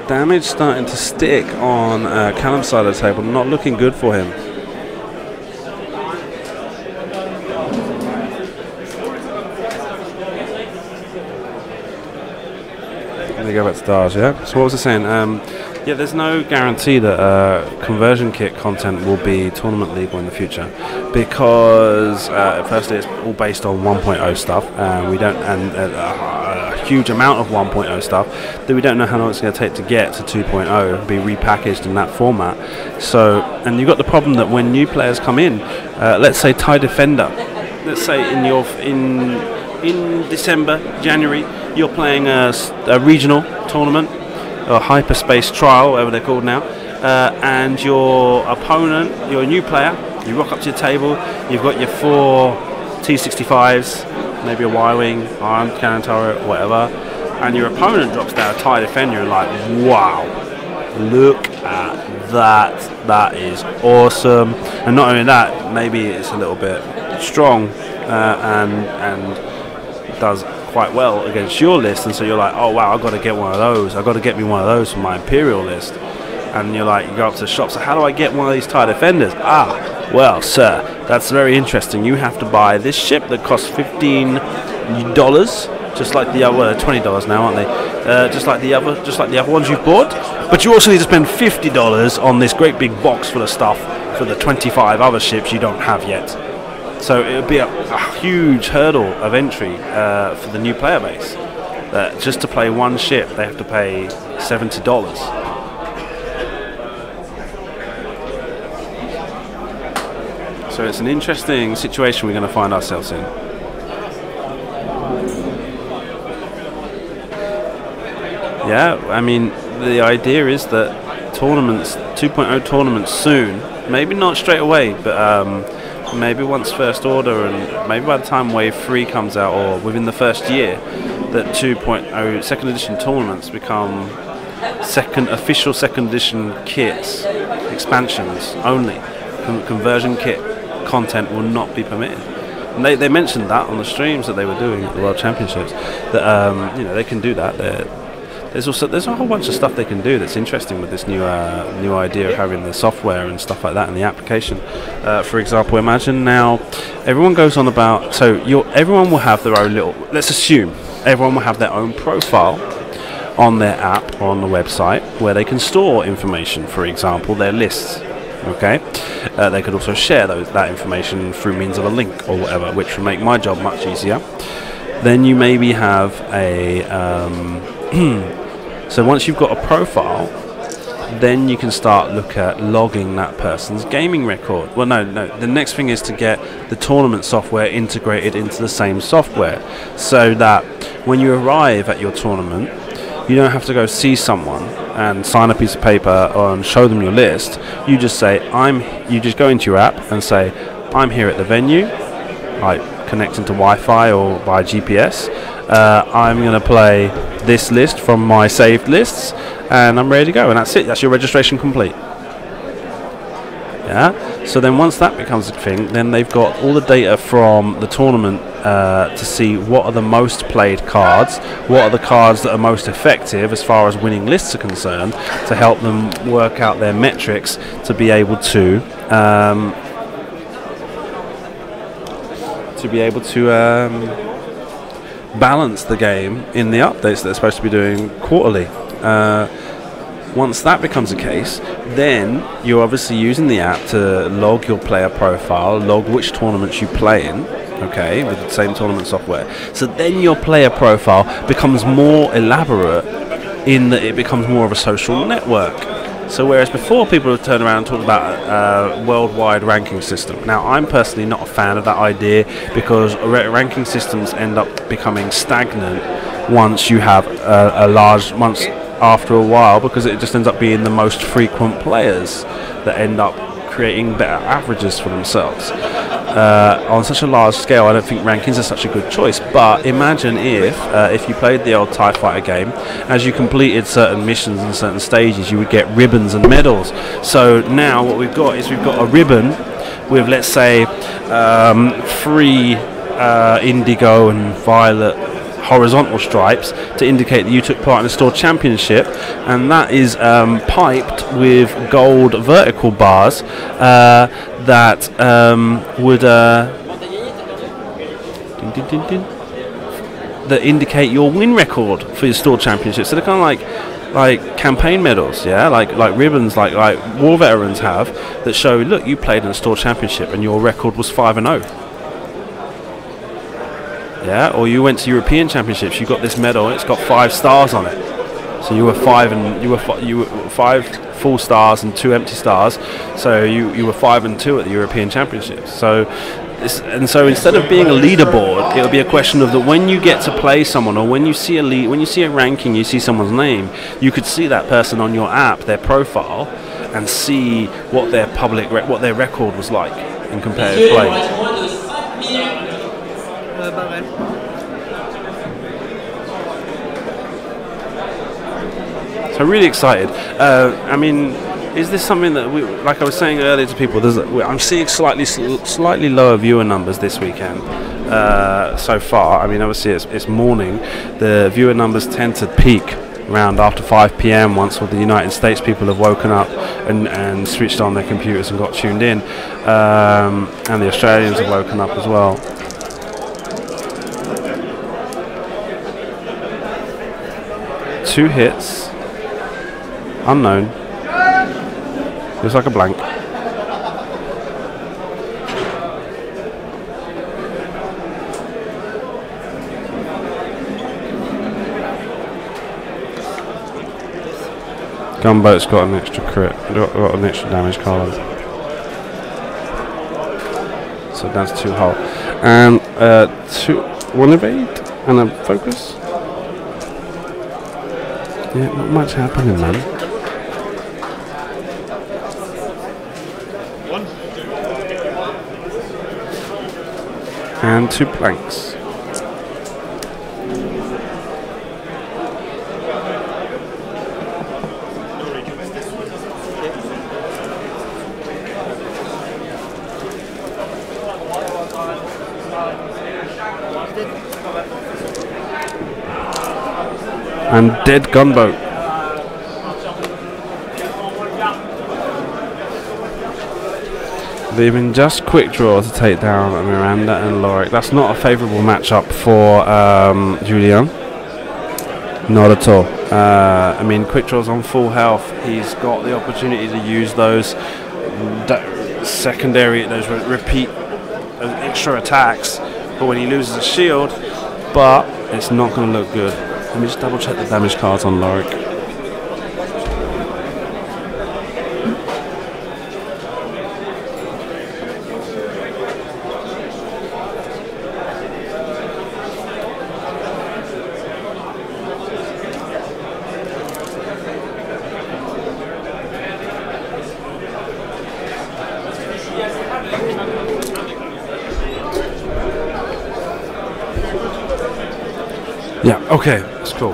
Damage starting to stick on Callum's side of the table. Not looking good for him. They go back to Dars, yeah? So what was I saying? Yeah, there's no guarantee that conversion kit content will be tournament legal in the future, because firstly it's all based on 1.0 stuff, and we don't, and a huge amount of 1.0 stuff that we don't know how long it's going to take to get to 2.0, be repackaged in that format. So, and you've got the problem that when new players come in, let's say TIE Defender, let's say in December, January, you're playing a regional tournament, or hyperspace trial, whatever they're called now, and your opponent, you're a new player, you rock up to your table, you've got your 4 T-65s, maybe a Y-Wing, armed cannon turret, whatever, and your opponent drops down a TIE Defender, and like, wow, look at that is awesome. And not only that, maybe it's a little bit strong and does quite well against your list, and so you're like, oh wow, I've got to get one of those, I've got to get me one of those for my Imperial list. And you're like, you go up to the shop, so how do I get one of these TIE Defenders? Well sir, that's very interesting. You have to buy this ship that costs $15, just like the other, well, $20 now, aren't they? Just like the other ones you've bought, but you also need to spend $50 on this great big box full of stuff for the 25 other ships you don't have yet. So it would be a huge hurdle of entry for the new player base. Just to play one ship, they have to pay $70. So it's an interesting situation we're going to find ourselves in. Yeah, I mean, the idea is that tournaments, 2.0 tournaments soon, maybe not straight away, but maybe once First Order, and maybe by the time Wave 3 comes out, or within the first year, that 2.0 second edition tournaments become official second edition kits, expansions only. Conversion kit content will not be permitted. And they mentioned that on the streams that they were doing at the World Championships, that you know, they can do that. There's a whole bunch of stuff they can do that's interesting with this new idea of having the software and stuff like that in the application. For example, imagine now everyone goes on about, so everyone will have their own little, let's assume everyone will have their own profile on their app or on the website where they can store information, for example their lists. Okay, they could also share that information through means of a link or whatever, which will make my job much easier. Then you maybe have a so once you've got a profile, then you can start look at logging that person's gaming record. Well, no, the next thing is to get the tournament software integrated into the same software, so that when you arrive at your tournament, you don't have to go see someone and sign a piece of paper and show them your list. You just say, you just go into your app and say, I'm here at the venue, like connecting to Wi-Fi or by GPS. I'm going to play this list from my saved lists, and I'm ready to go, and that's it. That's your registration complete. Yeah. So then once that becomes a thing, then they've got all the data from the tournament to see what are the most played cards, what are the cards that are most effective as far as winning lists are concerned, to help them work out their metrics to be able to balance the game in the updates that they're supposed to be doing quarterly. Once that becomes the case, then you're obviously using the app to log your player profile, log which tournaments you play in, okay, with the same tournament software. So then your player profile becomes more elaborate in that it becomes more of a social network. So whereas before people would turn around and talk about a worldwide ranking system. Now I'm personally not a fan of that idea because ranking systems end up becoming stagnant once you have a large, once after a while, because it just ends up being the most frequent players that end up creating better averages for themselves. On such a large scale, I don't think rankings are such a good choice. But imagine if you played the old TIE Fighter game, as you completed certain missions and certain stages, you would get ribbons and medals. So now what we've got is we've got a ribbon with, let's say, 3 indigo and violet horizontal stripes to indicate that you took part in the store championship, and that is piped with gold vertical bars that would that indicate your win record for your store championship. So they're kind of like campaign medals, yeah, like ribbons, like war veterans have, that show, look, you played in the store championship and your record was 5-0. Yeah, or you went to European Championships. You got this medal. It's got 5 stars on it. So you were 5 full stars and 2 empty stars. So you were 5 and 2 at the European Championships. So instead of being a leaderboard, it'll be a question of that when you get to play someone, or when you see a ranking, you see someone's name, you could see that person on your app, their profile, and see what their what their record was like in competitive play. So really excited. I mean, is this something that we, like I was saying earlier to people, I'm seeing slightly lower viewer numbers this weekend so far. I mean, obviously it's morning. The viewer numbers tend to peak around after 5 p.m. once all the United States people have woken up and switched on their computers and got tuned in, and the Australians have woken up as well. Two hits. Unknown. Looks like a blank. Gunboat's got an extra crit. Got an extra damage card. So that's 2 hull. And 1 evade and a focus. Yeah, not much happening, man. And 2 blanks. And dead gunboat. Leaving just quick draw to take down Miranda and Lorik. That's not a favourable matchup for Julien. Not at all. I mean, quick draw's on full health. He's got the opportunity to use those repeat extra attacks, but when he loses a shield, but it's not going to look good. Let me just double check the damage cards on Lorik. Yeah, okay, that's cool.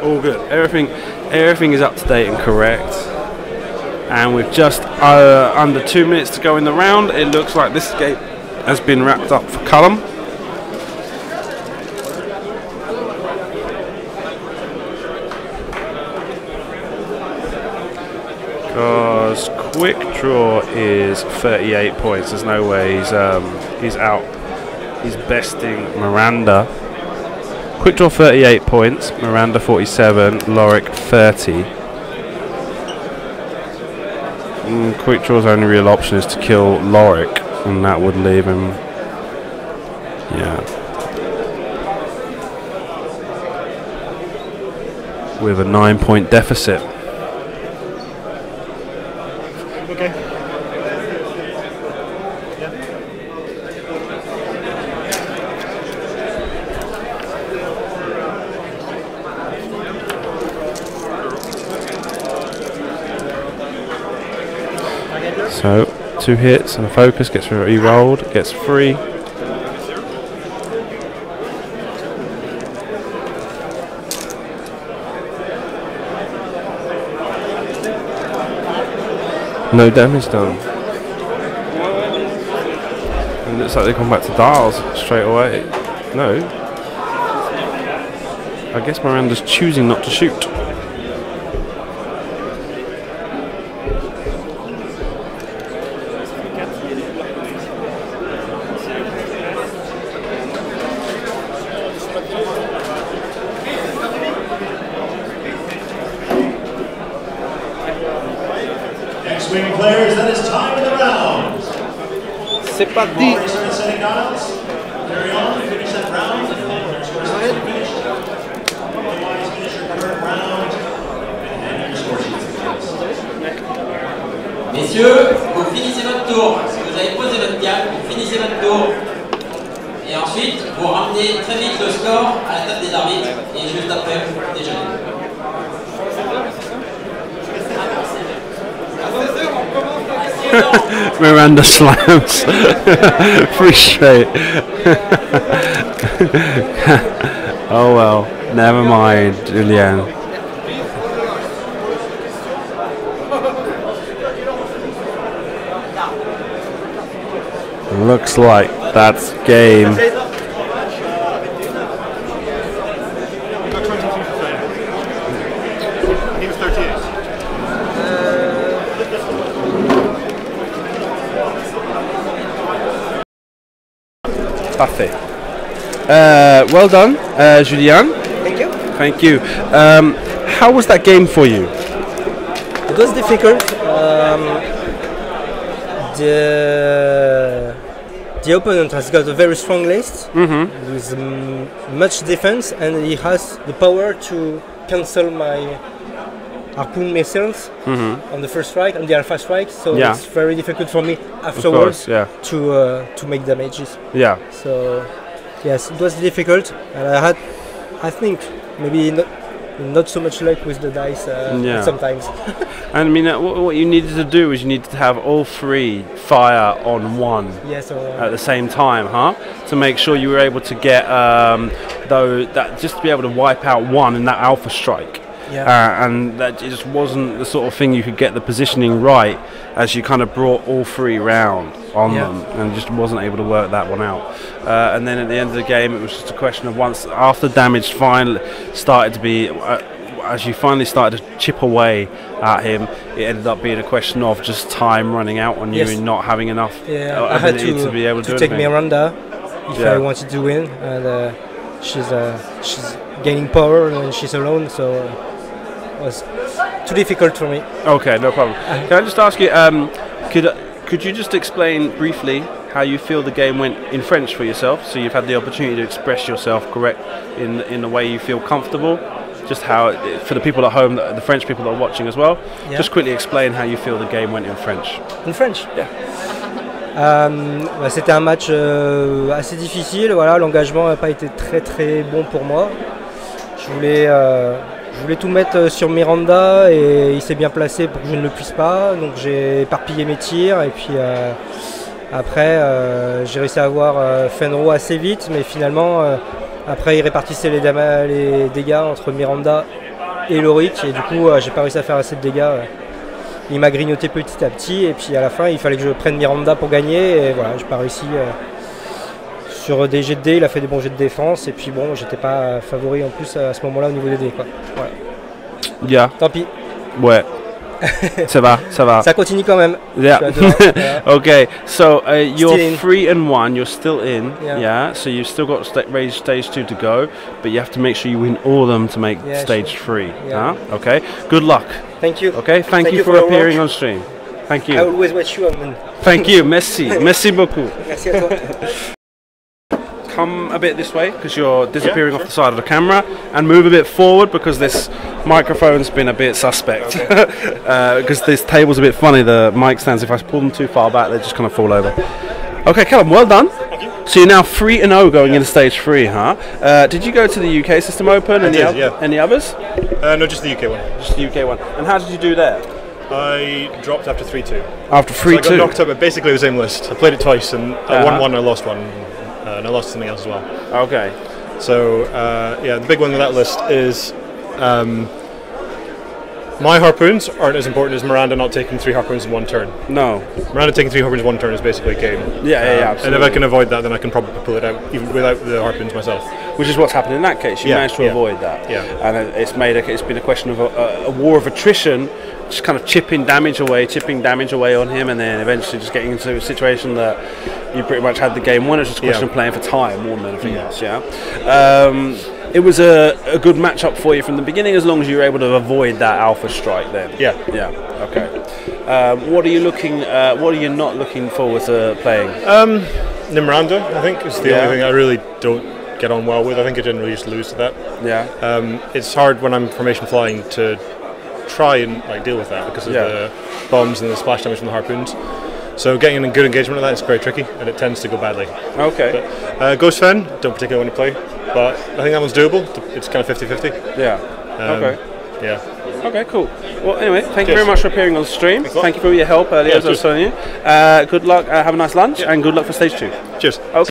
All good. Everything is up to date and correct. And with just under 2 minutes to go in the round, it looks like this game has been wrapped up for Callum. Because quick draw is 38 points. There's no way he's out. He's besting Miranda Quick draw 38 points, Miranda 47, Lorik 30. Quick draw's only real option is to kill Lorik, and that would leave him, yeah, with a 9-point deficit. Okay. So 2 hits and a focus, gets re-rolled, gets 3. No damage done. And it looks like they come back to dials straight away. No. I guess Miranda's choosing not to shoot. Next wing players, that is time of the round. C'est parti. Already started setting dials. Carry on, finish that round. Finish. Otherwise, finish your current round. And your score sheets. Messieurs, vous finissez votre tour. Si vous avez posé votre gamme, vous finissez votre tour. Et ensuite, vous ramenez très vite le score à la table des arbitres. Et juste après, vous déjeunez. Miranda slams 3 straight. Oh well, never mind, Julien. Looks like that's game. You got 22 for failure. He was 38. Parfait. Well done, Julien. Thank you. Thank you. How was that game for you? It was difficult. The opponent has got a very strong list with much defense, and he has the power to cancel my harpoon missiles on the first strike and the alpha strike. So Yeah. it's very difficult for me Of afterwards course, yeah. to make damages. Yeah. So yes, it was difficult, and I think maybe not so much luck with the dice Yeah. sometimes. And I mean, what you needed to do is you needed to have all 3 fire on 1 Yes. at the same time, huh? To make sure you were able to get just to be able to wipe out 1 in that alpha strike. Yeah. And that just wasn't the sort of thing you could get the positioning right as you kind of brought all 3 round on Yeah. them, and just wasn't able to work that one out. And then at the end of the game, it was just a question of once after damage finally started to be, as you finally started to chip away at him, it ended up being a question of just time running out on you Yes. and not having enough Yeah, I had ability to be able to do take anything. Miranda if Yeah. I wanted to win, and she's gaining power when she's alone, so it was too difficult for me. Okay, no problem. Can I just ask you, could you just explain briefly how you feel the game went in French for yourself? So you've had the opportunity to express yourself correct in the way you feel comfortable. Just how, for the people at home, the French people that are watching as well, Yeah. just quickly explain how you feel the game went in French. In French? Yeah. C'était un match assez difficile. Voilà, l'engagement n'a pas été très très bon pour moi. Je voulais tout mettre sur Miranda et il s'est bien placé pour que je ne le puisse pas. Donc j'ai éparpillé mes tirs et puis après j'ai réussi à avoir Fenro assez vite, mais finalement après il répartissait les dégâts entre Miranda et Lorik et du coup j'ai pas réussi à faire assez de dégâts. Il m'a grignoté petit à petit et puis à la fin il fallait que je prenne Miranda pour gagner et voilà, j'ai pas réussi. Sur des jets de dés, il a fait des bons jets de défense et puis bon, j'étais pas favori en plus à ce moment-là au niveau des dés, quoi. Voilà. Yeah. Tant pis. Ouais. Ça va, ça va. Ça continue quand même. Yeah. Je suis à deux, voilà. Okay, so you're Still in. 3-1. You're still in. Yeah. Yeah. So you've still got raise stage 2 to go, but you have to make sure you win all of them to make Yeah, stage sure. 3. Yeah. Huh? Okay. Good luck. Thank you. Okay. Thank you for your appearing work. on stream. Thank I you. always watch you. Thank you. Merci. Merci beaucoup. Merci à toi. Come a bit this way because you're disappearing off the side of the camera, and move a bit forward because this microphone's been a bit suspect. Because this table's a bit funny. The mic stands, if I pull them too far back, they just kind of fall over. Okay, Callum, well done. Thank you. So you're now 3-0 going into stage 3, huh? Did you go to the UK System Open? I did, yeah. Any others? No, just the UK one. Just the UK one. And how did you do there? I dropped after 3-2. After So I got 3-2? knocked out, but basically the same list. I played it twice, and I won one, I lost one, and I lost something else as well. Okay. So yeah, the big one with that list is my harpoons aren't as important as Miranda not taking 3 harpoons in one turn. No. Miranda taking 3 harpoons in one turn is basically a game. Yeah, And if absolutely. I can avoid that, then I can probably pull it out even without the harpoons myself. Which is what's happened in that case. You Yeah, managed to yeah. avoid that. Yeah. And it's been a question of a war of attrition, just kind of chipping damage away on him, and then eventually just getting into a situation that you pretty much had the game won. It's just a question of playing for time more than anything else. Yeah. It was a good matchup for you from the beginning, as long as you were able to avoid that alpha strike. Then. Yeah. Yeah. Okay. What are you not looking forward to playing? Miranda, I think, is the only thing I really don't get on well with. I think I generally just lose to that. Yeah. It's hard when I'm formation flying to try and deal with that because of the bombs and the splash damage from the harpoons. So getting a good engagement of that is very tricky, and it tends to go badly. Okay. But Ghost Fan, don't particularly want to play, but I think that one's doable. It's kind of 50-50. Yeah. Okay. Yeah. Okay, cool. Well, anyway, thank you Cheers. very much for appearing on stream. Thanks a lot. Thank you for your help earlier, Yeah, as I was cheers. telling you. Good luck, have a nice lunch, and good luck for stage 2. Cheers. Okay.